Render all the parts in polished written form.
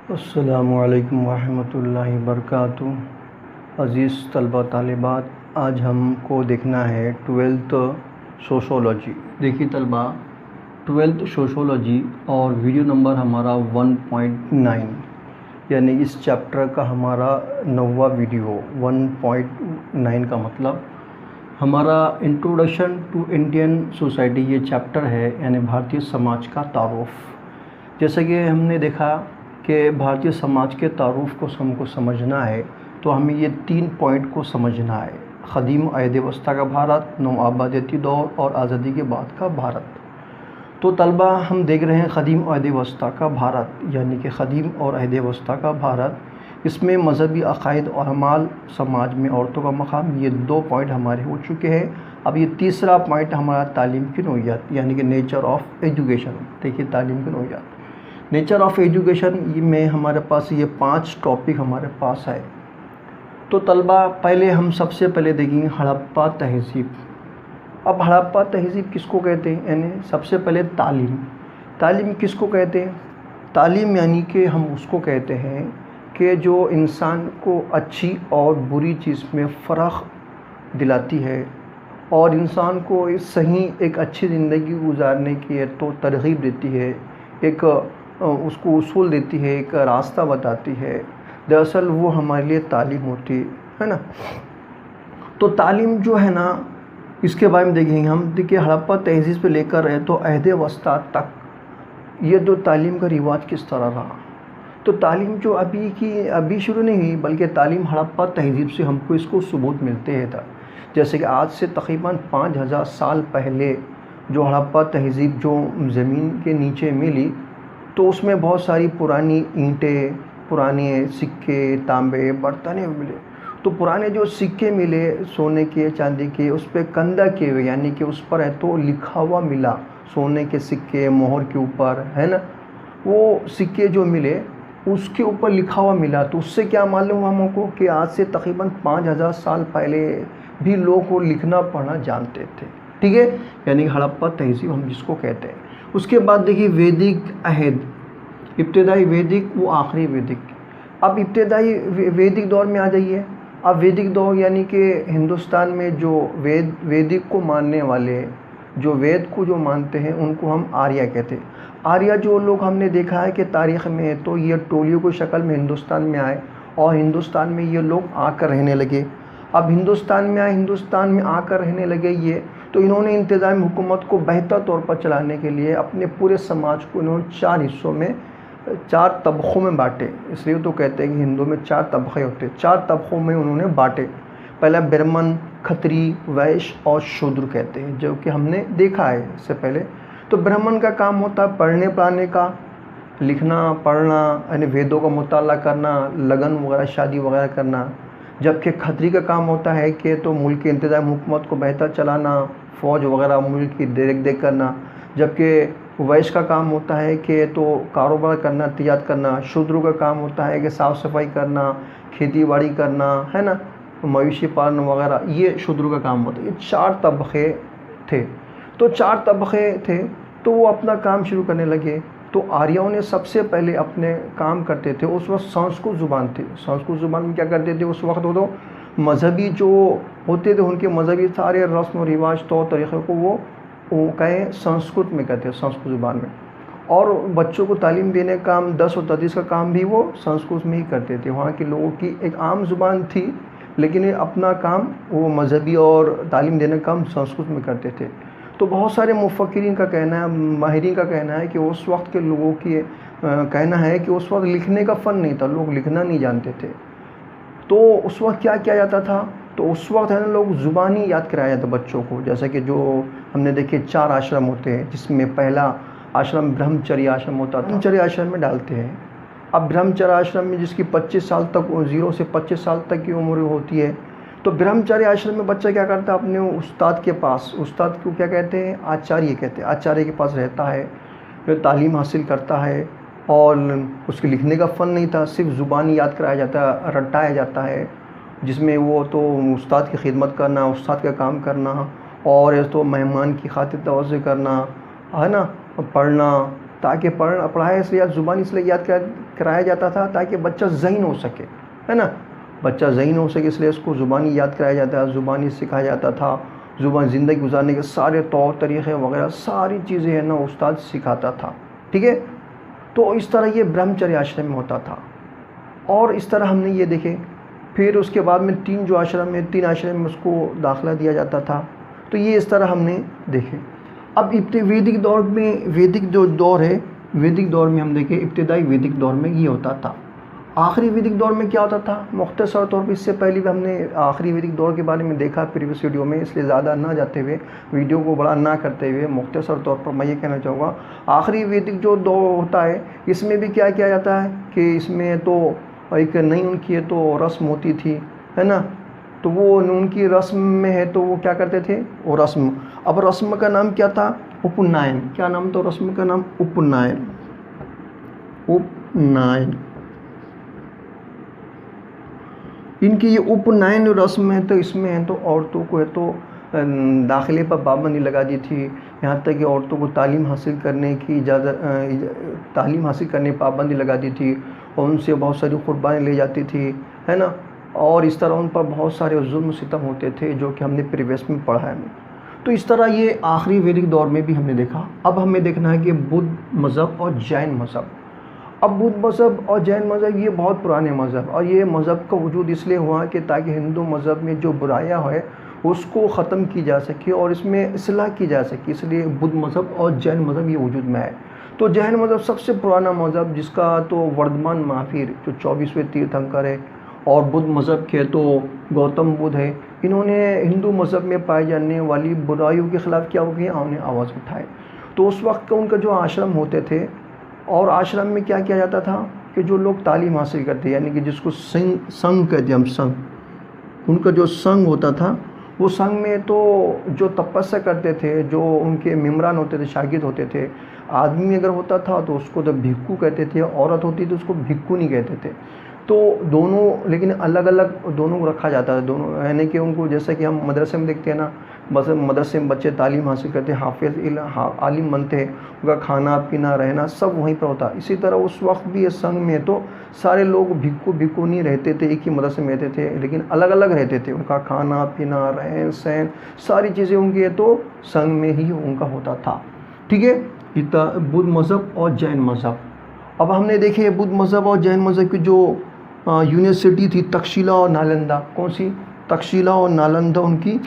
السلام علیکم ورحمۃ اللہ وبرکاتہ۔ عزیز طلبہ طالبات، آج ہم کو دیکھنا ہے 12th سوشولوجی۔ دیکھیے طلبہ، 12th سوشولوجی اور ویڈیو نمبر ہمارا 1.9، یعنی اس چیپٹر کا ہمارا 9واں ویڈیو 1.9 کا مطلب ہمارا انٹروڈکشن ٹو انڈین سوسائٹی یہ چیپٹر ہے، یعنی بھارتی سماج کا تعارف۔ جیسا کہ ہم نے دیکھا کہ بھارتی سماج کے تعارف کو ہم کو سمجھنا ہے تو ہمیں یہ 3 پوائنٹ کو سمجھنا ہے: قدیم عہد وسطیٰ کا بھارت، نوآبادیاتی دور اور آزادی کے بعد کا بھارت۔ تو طلبہ ہم دیکھ رہے ہیں قدیم عہد وسطیٰ کا بھارت، یعنی کہ قدیم اور عہد وسطیٰ کا بھارت، اس میں مذہبی عقائد اور اعمال، سماج میں عورتوں کا مقام، یہ 2 پوائنٹ ہمارے ہو چکے ہیں۔ اب یہ تیسرا پوائنٹ ہمارا تعلیم کی نوعیت، یعنی کہ نیچر آف ایجوکیشن۔ دیکھیے تعلیم کی نوعیت، نیچر آف ایجوکیشن میں ہمارے پاس یہ 5 ٹاپک ہمارے پاس ہے۔ تو طلبہ پہلے ہم سب سے پہلے دیکھیں گے ہڑپا تہذیب۔ اب ہڑپا تہذیب کس کو کہتے ہیں؟ یعنی سب سے پہلے تعلیم۔ تعلیم کس کو کہتے ہیں؟ تعلیم یعنی کہ ہم اس کو کہتے ہیں کہ جو انسان کو اچھی اور بری چیز میں فرق دلاتی ہے اور انسان کو ایک اچھی زندگی گزارنے کی تو ترغیب دیتی ہے، ایک اس کو اصول دیتی ہے، ایک راستہ بتاتی ہے۔ دراصل وہ ہمارے لیے تعلیم ہوتی ہے نا۔ تو تعلیم جو ہے نا، اس کے بارے میں دیکھیں گے ہم۔ دیکھیے ہڑپا تہذیب سے لے کر تو عہد وسطیٰ تک یہ جو تعلیم کا رواج کس طرح رہا۔ تو تعلیم جو ابھی شروع نہیں ہوئی، بلکہ تعلیم ہڑپا تہذیب سے ہم کو اس کو ثبوت ملتے ہیں تھا۔ جیسے کہ آج سے تقریباً 5000 سال پہلے جو ہڑپا تہذیب جو زمین کے نیچے ملی، تو اس میں بہت ساری پرانی اینٹیں، پرانے سکے، تانبے، برتن ملے۔ تو پرانے جو سکے ملے سونے کے، چاندی کے، اس پہ کندہ کیے ہوئے، یعنی کہ اس پر ہے تو لکھا ہوا ملا، سونے کے سکے مہر کے اوپر ہے نا، وہ سکے جو ملے اس کے اوپر لکھا ہوا ملا۔ تو اس سے کیا معلوم ہم کو کہ آج سے تقریباً 5000 سال پہلے بھی لوگ کو لکھنا پڑھنا جانتے تھے، ٹھیک ہے، یعنی ہڑپا تہذیب ہم جس کو کہتے ہیں۔ اس کے بعد دیکھیے ویدک عہد، ابتدائی ویدک و آخری ویدک۔ اب ابتدائی ویدک دور میں آ جائیے۔ اب ویدک دور یعنی کہ ہندوستان میں جو ویدک کو ماننے والے، جو وید کو جو مانتے ہیں، ان کو ہم آریہ کہتے ہیں۔ آریہ جو لوگ ہم نے دیکھا ہے کہ تاریخ میں تو یہ ٹولیوں کی شکل میں ہندوستان میں آئے اور ہندوستان میں یہ لوگ آ کر رہنے لگے۔ اب ہندوستان میں آئے، ہندوستان میں آ کر رہنے لگے یہ، تو انہوں نے انتظامی حکومت کو بہتر طور پر چلانے کے لیے اپنے پورے سماج کو انہوں نے 4 حصوں میں، 4 طبقوں میں بانٹے۔ اس لیے تو کہتے ہیں کہ ہندو میں 4 طبقے ہوتے ہیں، 4 طبقوں میں انہوں نے بانٹے۔ پہلا برہمن، کھتری، ویش اور شودر کہتے ہیں، جو کہ ہم نے دیکھا ہے اس سے پہلے۔ تو برہمن کا کام ہوتا ہے پڑھنے پڑھانے کا، لکھنا پڑھنا، یعنی ویدوں کا مطالعہ کرنا، لگن وغیرہ، شادی وغیرہ کرنا۔ جبکہ کھتری کا کام ہوتا ہے کہ تو ملک کی انتظامی حکومت کو بہتر چلانا، فوج وغیرہ ملک کی دیکھ کرنا۔ جبکہ ویش کا کام ہوتا ہے کہ تو کاروبار کرنا، تجارت کرنا۔ شودروں کا کام ہوتا ہے کہ صاف صفائی کرنا، کھیتی باڑی کرنا، ہے نا، مویشی پالن وغیرہ، یہ شودروں کا کام ہوتا ہے۔ یہ 4 طبقے تھے۔ تو 4 طبقے تھے تو وہ اپنا کام شروع کرنے لگے۔ تو آریاؤں نے سب سے پہلے اپنے کام کرتے تھے، اس وقت سنسکرت زبان تھی۔ سنسکرت زبان میں کیا کرتے تھے اس وقت؟ وہ تو مذہبی جو ہوتے تھے، ان کے مذہبی سارے رسم و رواج، طور طریقے کو وہ کہیں سنسکرت میں کہتے ہیں، سنسکرت زبان میں۔ اور بچوں کو تعلیم دینے کا کام، درس و تدریس کا کام بھی وہ سنسکرت میں ہی کرتے تھے۔ وہاں کے لوگوں کی ایک عام زبان تھی، لیکن اپنا کام وہ مذہبی اور تعلیم دینے کا کام سنسکرت میں کرتے تھے۔ تو بہت سارے مفکرین کا کہنا ہے، ماہرین کا کہنا ہے کہ اس وقت کے لوگوں کی کہنا ہے کہ اس وقت لکھنے کا فن نہیں تھا، لوگ لکھنا نہیں جانتے تھے۔ تو اس وقت کیا کیا جاتا تھا؟ تو اس وقت ہے نا لوگ زبانی یاد کرایا جاتا بچوں کو، جیسا کہ جو ہم نے دیکھے 4 آشرم ہوتے ہیں، جس میں پہلا آشرم برہمچریہ آشرم ہوتا تھا، برہمچریہ آشرم میں ڈالتے ہیں۔ اب برہمچریہ آشرم میں جس کی 25 سال تک، 0 سے 25 سال تک کی عمر ہوتی ہے، تو برہمچریہ آشرم میں بچہ کیا کرتا ہے؟ اپنے استاد کے پاس، استاد کو کیا کہتے ہیں؟ آچاریہ کہتے ہیں۔ آچاریہ کے پاس رہتا ہے، پھر تعلیم حاصل کرتا ہے، اور اس کے لکھنے کا فن نہیں تھا، صرف زبانی یاد کرایا جاتا ہے، رٹایا جاتا ہے، جس میں وہ تو استاد کی خدمت کرنا، استاد کا کام کرنا، اور تو مہمان کی خاطر توجہ کرنا، ہے نا، پڑھنا، تاکہ پڑھایا اس لیے زبان اس لیے یاد کرایا جاتا تھا تاکہ بچہ ذہین ہو سکے، ہے نا، بچہ ذہین ہو سکے، اس لیے اس کو زبانی یاد کرایا جاتا ہے، زبانی سکھایا جاتا تھا، زبان زندگی گزارنے کے سارے طور طریقے وغیرہ ساری چیزیں ہے نا استاد سکھاتا تھا، ٹھیک ہے۔ تو اس طرح یہ برہمچریہ آشرم میں ہوتا تھا، اور اس طرح ہم نے یہ دیکھے۔ پھر اس کے بعد میں تین آشرم میں اس کو داخلہ دیا جاتا تھا، تو یہ اس طرح ہم نے دیکھے۔ اب ویدک دور میں، ویدک جو دور ہے، ویدک دور میں ہم دیکھیں ابتدائی ویدک دور میں یہ ہوتا تھا۔ آخری ویدک دور میں کیا ہوتا تھا مختصر طور پہ، اس سے پہلے بھی ہم نے آخری ویدک دور کے بارے میں دیکھا پریویس ویڈیو میں، اس لیے زیادہ نہ جاتے ہوئے، ویڈیو کو بڑا نہ کرتے ہوئے مختصر طور پر میں یہ کہنا چاہوں گا، آخری ویدک جو دور ہوتا ہے اس میں بھی کیا کیا جاتا ہے کہ اس میں تو ایک نئی ان کی تو رسم ہوتی تھی، ہے نا، تو وہ ان کی رسم میں ہے تو وہ کیا کرتے تھے، وہ رسم، اب رسم کا نام کیا تھا، اپنائن، کیا نام تو رسم کا نام، اپنائن، اپنائن، ان کی یہ اپنائن رسم ہے تو اس میں ہے تو عورتوں کو ہے تو داخلے پر پابندی لگا دی تھی، یہاں تک کہ عورتوں کو تعلیم حاصل کرنے کی تعلیم حاصل کرنے پابندی لگا دی تھی، اور ان سے بہت ساری قربانی لی جاتی تھی، ہے نا، اور اس طرح ان پر بہت سارے ظلم و ستم ہوتے تھے جو کہ ہم نے پریویس میں پڑھا ہے۔ تو اس طرح یہ آخری ویدک دور میں بھی ہم نے دیکھا۔ اب ہمیں دیکھنا ہے کہ بدھ مذہب اور جین مذہب۔ اب بدھ مذہب اور جین مذہب یہ بہت پرانے مذہب، اور یہ مذہب کا وجود اس لیے ہوا کہ تاکہ ہندو مذہب میں جو برائیاں ہے اس کو ختم کی جا سکے اور اس میں اصلاح کی جا سکے، اس لیے بدھ مذہب اور جین مذہب یہ وجود میں ہے۔ تو جین مذہب سب سے پرانا مذہب، جس کا تو وردھمان مہاویر جو 24ویں تیرتھنکر ہے، اور بدھ مذہب کے تو گوتم بدھ ہے، انہوں نے ہندو مذہب میں پائے جانے والی برائیوں کے خلاف کیا ہو گیا، انہیں آواز اٹھائے۔ تو اس وقت کا ان کا جو آشرم ہوتے تھے، اور آشرم میں کیا کیا جاتا تھا کہ جو لوگ تعلیم حاصل کرتے، یعنی کہ جس کو سنگھ کہتے ہیں ہم، سنگھ، ان کا جو سنگھ ہوتا تھا، وہ سنگھ میں تو جو تپسیا کرتے تھے، جو ان کے ممبران ہوتے تھے، شاگرد ہوتے تھے، آدمی اگر ہوتا تھا تو اس کو تو بھککو کہتے تھے، عورت ہوتی تو اس کو بھککو نہیں کہتے تھے۔ تو دونوں لیکن الگ الگ دونوں کو رکھا جاتا ہے، دونوں یعنی کہ ان کو جیسا کہ ہم مدرسے میں دیکھتے ہیں نا، مدرسے میں بچے تعلیم حاصل کرتے، حافظ عالم بنتے ہیں، ان کا کھانا پینا رہنا سب وہیں پر ہوتا۔ اسی طرح اس وقت بھی یہ سنگھ میں تو سارے لوگ بھککو نہیں رہتے تھے، ایک ہی مدرسے میں رہتے تھے، لیکن الگ الگ رہتے تھے، ان کا کھانا پینا رہن سہن ساری چیزیں ان کے تو سنگھ میں ہی ان کا ہوتا تھا، ٹھیک ہے۔ بدھ مذہب اور جین مذہب۔ اب ہم نے دیکھے بدھ مذہب اور جین مذہب کی جو یونیورسٹی تھی تکشیلا اور نالندہ، کون سی، تکشیلا اور نالندہ، ان کی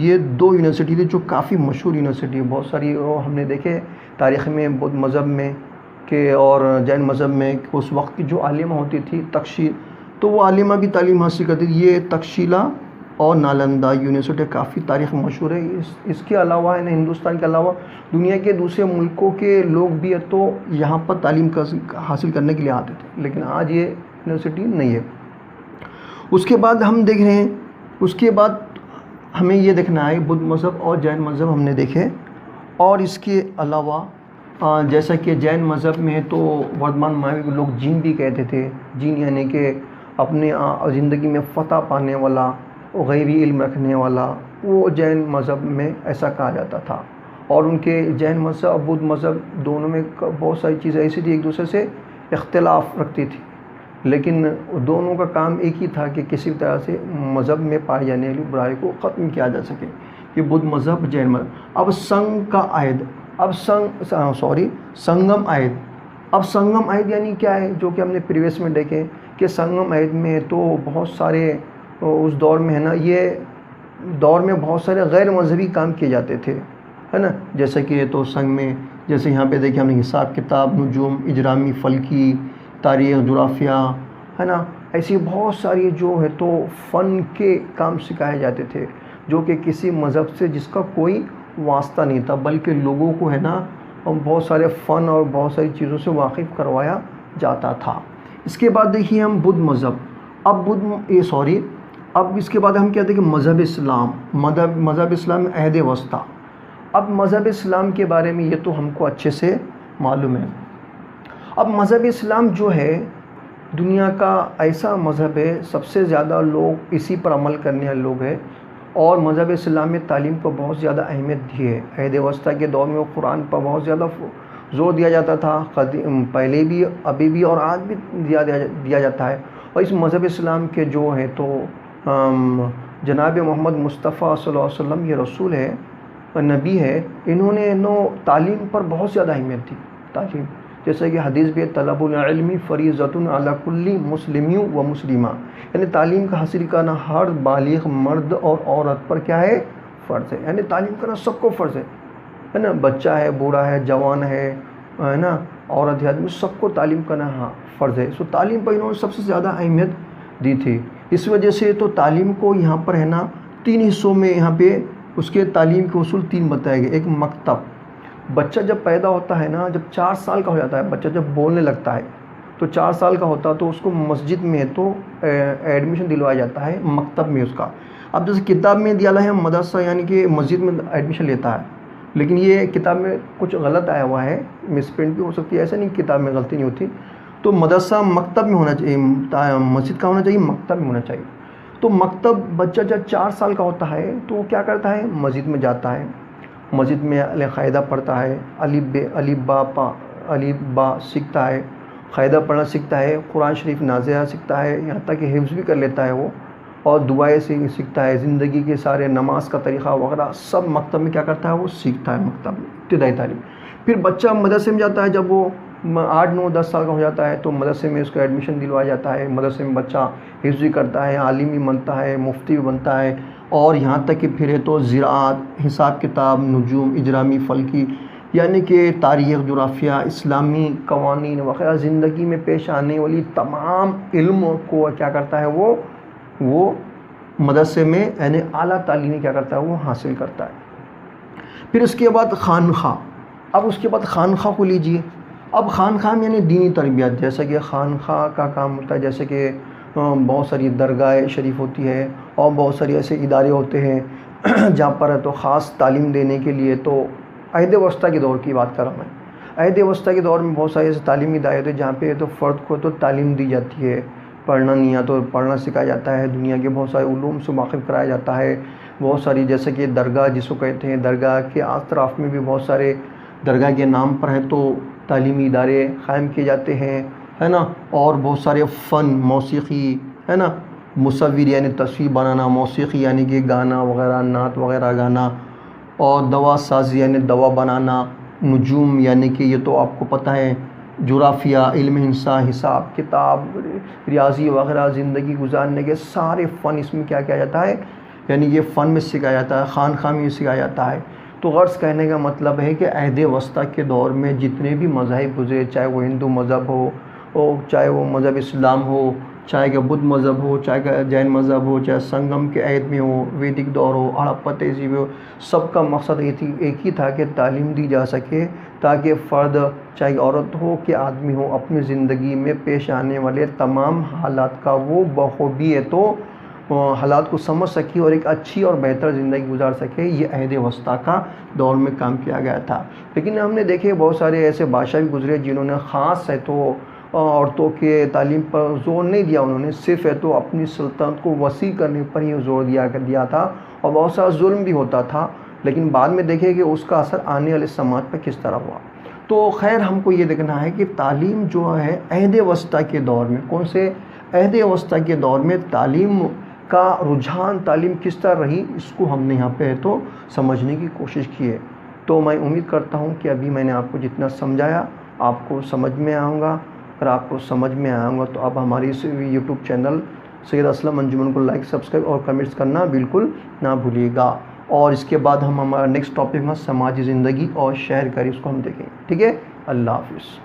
یہ دو یونیورسٹی تھی جو کافی مشہور یونیورسٹی ہے، بہت ساری ہم نے دیکھے تاریخ میں بدھ مذہب میں کہ اور جین مذہب میں اس وقت کی جو عالمہ ہوتی تھی تو وہ عالمہ بھی تعلیم حاصل کرتی تھی۔ یہ تکشیلا اور نالندہ یونیورسٹی کافی تاریخ مشہور ہے۔ اس کے علاوہ ہے نا، ہندوستان کے علاوہ دنیا کے دوسرے ملکوں کے لوگ بھی تو یہاں پر تعلیم حاصل کرنے کے لیے آتے تھے، لیکن آج یہ یونیورسٹی نہیں ہے۔ اس کے بعد ہم دیکھ رہے ہیں، اس کے بعد ہمیں یہ دیکھنا ہے بدھ مذہب اور جین مذہب ہم نے دیکھے، اور اس کے علاوہ جیسا کہ جین مذہب میں تو وردھمان مہاویر کو لوگ جین بھی کہتے تھے، جین یعنی کہ اپنے زندگی میں فتح پانے والا، غیبی علم رکھنے والا، وہ جین مذہب میں ایسا کہا جاتا تھا۔ اور ان کے جین مذہب اور بدھ مذہب دونوں میں بہت ساری چیزیں ایسی تھی ایک دوسرے سے اختلاف رکھتی تھی، لیکن دونوں کا کام ایک ہی تھا کہ کسی بھی طرح سے مذہب میں پائی جانے والی برائی کو ختم کیا جا سکے، یہ بدھ مذہب جین مذہب۔ اب سنگم عہد، اب سنگم عہد یعنی کیا ہے، جو کہ ہم نے پریویس میں دیکھے کہ سنگم عہد میں تو بہت سارے اس دور میں ہے نا، یہ دور میں بہت سارے غیر مذہبی کام کیے جاتے تھے، ہے نا، جیسے کہ تو سنگ میں جیسے یہاں پہ دیکھیں ہم نے حساب کتاب، نجوم، اجرامی فلکی، تاریخ، جغرافیہ، ہے نا، ایسی بہت ساری جو ہے تو فن کے کام سکھائے جاتے تھے، جو کہ کسی مذہب سے جس کا کوئی واسطہ نہیں تھا، بلکہ لوگوں کو ہے نا بہت سارے فن اور بہت ساری چیزوں سے واقف کروایا جاتا تھا۔ اس کے بعد دیکھیے ہم بدھ مذہب۔ اب اس کے بعد ہم کیا دیکھیں، مذہب اسلام، مذہب اسلام عہد وسطیٰ۔ اب مذہب اسلام کے بارے میں یہ تو ہم کو اچھے سے معلوم ہے۔ اب مذہب اسلام جو ہے دنیا کا ایسا مذہب ہے، سب سے زیادہ لوگ اسی پر عمل کرنے والے لوگ ہیں، اور مذہب اسلام میں تعلیم کو بہت زیادہ اہمیت دی ہے۔ عہد وسطیٰ کے دور میں قرآن پر بہت زیادہ زور دیا جاتا تھا، پہلے بھی، ابھی بھی، اور آج بھی دیا جاتا ہے۔ اور اس مذہب اسلام کے جو ہے تو جناب محمد مصطفیٰ صلی اللہ علیہ وسلم یہ رسول ہے، نبی ہے، انہوں نے تعلیم پر بہت زیادہ اہمیت دی۔ تعلیم جیسے کہ حدیث بھی طلب العلم فریضۃ علی کل مسلم و مسلمہ، یعنی تعلیم کا حاصل کرنا ہر بالغ مرد اور عورت پر کیا ہے؟ فرض ہے، یعنی تعلیم کرنا سب کو فرض ہے نا، بچہ ہے، بوڑھا ہے، جوان ہے نا، عورت ہے، آدمی، سب کو تعلیم کرنا فرض ہے۔ سو تعلیم پر انہوں نے سب سے زیادہ اہمیت دی تھی۔ اس وجہ سے تو تعلیم کو یہاں پر ہے نا 3 حصوں میں یہاں پہ اس کے تعلیم کے اصول 3 بتائے گئے۔ ایک مکتب، بچہ جب پیدا ہوتا ہے نا، جب 4 سال کا ہو جاتا ہے، بچہ جب بولنے لگتا ہے تو 4 سال کا ہوتا ہے تو اس کو مسجد میں تو ایڈمیشن دلوایا جاتا ہے، مکتب میں اس کا۔ اب جیسے کتاب میں دیا ہے مدرسہ، یعنی کہ مسجد میں ایڈمیشن لیتا ہے، لیکن یہ کتاب میں کچھ غلط آیا ہوا ہے، مس پرنٹ بھی ہو سکتی ہے، ایسا نہیں کتاب میں غلطی نہیں ہوتی۔ تو مدرسہ مکتب میں ہونا چاہیے، مسجد کا ہونا چاہیے، مکتب میں ہونا چاہیے۔ تو مکتب، بچہ جب 4 سال کا ہوتا ہے تو وہ کیا کرتا ہے؟ مسجد میں جاتا ہے، مسجد میں قاعدہ پڑھتا ہے، الف با سیکھتا ہے، قاعدہ پڑھنا سیکھتا ہے، قرآن شریف نازلہ سیکھتا ہے، یہاں تک کہ حفظ بھی کر لیتا ہے وہ، اور دعائیں سیکھتا ہے، زندگی کے سارے نماز کا طریقہ وغیرہ سب مکتب میں کیا کرتا ہے؟ وہ سیکھتا ہے، مکتب میں ابتدائی تعلیم۔ پھر بچہ مدرسے میں جاتا ہے، جب وہ 8 9 10 سال کا ہو جاتا ہے تو مدرسے میں اس کو ایڈمیشن دلوایا جاتا ہے۔ مدرسے میں بچہ حفظ بھی کرتا ہے، عالم بھی بنتا ہے، مفتی بھی بنتا ہے، اور یہاں تک کہ پھر ہے تو زراعت، حساب کتاب، نجوم، اجرامی، فلکی، یعنی کہ تاریخ، جغرافیہ، اسلامی قوانین وغیرہ، زندگی میں پیش آنے والی تمام علم کو کیا کرتا ہے؟ وہ مدرسے میں یعنی اعلیٰ تعلیمی کیا کرتا ہے؟ وہ حاصل کرتا ہے۔ پھر اس کے بعد خانخواہ۔ اب اس کے بعد خانخواہ کو لیجئے۔ اب خانخواہ میں یعنی دینی تربیت، جیسے کہ خانخواہ کا کام ہوتا ہے، جیسے کہ بہت ساری درگاہ شریف ہوتی ہے اور بہت ساری ایسے ادارے ہوتے ہیں جہاں پر تو خاص تعلیم دینے کے لیے، تو عہد وسطیٰ کے دور کی بات کر رہا ہوں میں۔ عہد وسطیٰ کے دور میں بہت سارے ایسے تعلیمی ادارے ہوتے ہیں جہاں پہ تو فرد کو تو تعلیم دی جاتی ہے، پڑھنا نہیں آتا تو پڑھنا سکھایا جاتا ہے، دنیا کے بہت سارے علوم سے واقف کرایا جاتا ہے۔ بہت ساری جیسے کہ درگاہ جس کو کہتے ہیں، درگاہ کے اطراف میں بھی بہت سارے درگاہ کے نام پر ہے تو تعلیمی ادارے قائم کیے جاتے ہیں، ہے نا، اور بہت سارے فن، موسیقی، ہے نا، مصور یعنی تصویر بنانا، موسیقی یعنی کہ گانا وغیرہ، نعت وغیرہ گانا، اور دوا سازی یعنی دوا بنانا، نجوم یعنی کہ یہ تو آپ کو پتہ ہے، جغرافیہ، علم انسان، حساب کتاب، ریاضی وغیرہ، زندگی گزارنے کے سارے فن اس میں کیا کیا جاتا ہے؟ یعنی یہ فن میں سکھایا جاتا ہے، خانخواہ میں سکھایا جاتا ہے۔ تو غرض کہنے کا مطلب ہے کہ عہد وسطیٰ کے دور میں جتنے بھی مذاہب گزرے، چاہے وہ ہندو مذہب ہو، چاہے وہ مذہب اسلام ہو، چاہے کہ بدھ مذہب ہو، چاہے کہ جین مذہب ہو، چاہے سنگم کے عہد میں ہو، ویدک دور ہو، ہڑپا تہذیب ہو، سب کا مقصد ایک ہی تھا کہ تعلیم دی جا سکے تاکہ فرد، چاہے عورت ہو کہ آدمی ہو، اپنی زندگی میں پیش آنے والے تمام حالات کا وہ بخوبی ہے تو حالات کو سمجھ سکے اور ایک اچھی اور بہتر زندگی گزار سکے۔ یہ عہد وسطیٰ کا دور میں کام کیا گیا تھا۔ لیکن ہم نے دیکھے بہت سارے ایسے بادشاہ بھی گزرے جنہوں نے خاص ہے تو عورتوں کے تعلیم پر زور نہیں دیا، انہوں نے صرف ہے تو اپنی سلطنت کو وسیع کرنے پر ہی زور دیا تھا، اور بہت سارا ظلم بھی ہوتا تھا، لیکن بعد میں دیکھے کہ اس کا اثر آنے والے سماج پر کس طرح ہوا۔ تو خیر ہم کو یہ دیکھنا ہے کہ تعلیم جو ہے عہد وسطیٰ کے دور میں، کون سے عہد وسطیٰ کے دور میں تعلیم کا رجحان، تعلیم کس طرح رہی، اس کو ہم نے یہاں پہ تو سمجھنے کی کوشش کی ہے۔ تو میں امید کرتا ہوں کہ ابھی میں نے آپ کو جتنا سمجھایا آپ کو سمجھ میں آؤں گا۔ اگر آپ کو سمجھ میں آئے گا تو اب ہماری اس یوٹیوب چینل سید اسلم انجمن کو لائک، سبسکرائب اور کمنٹس کرنا بالکل نہ بھولیے گا۔ اور اس کے بعد ہم ہمارا نیکسٹ ٹاپک میں سماجی زندگی اور شہر گری، اس کو ہم دیکھیں گے۔ ٹھیک ہے، اللہ حافظ۔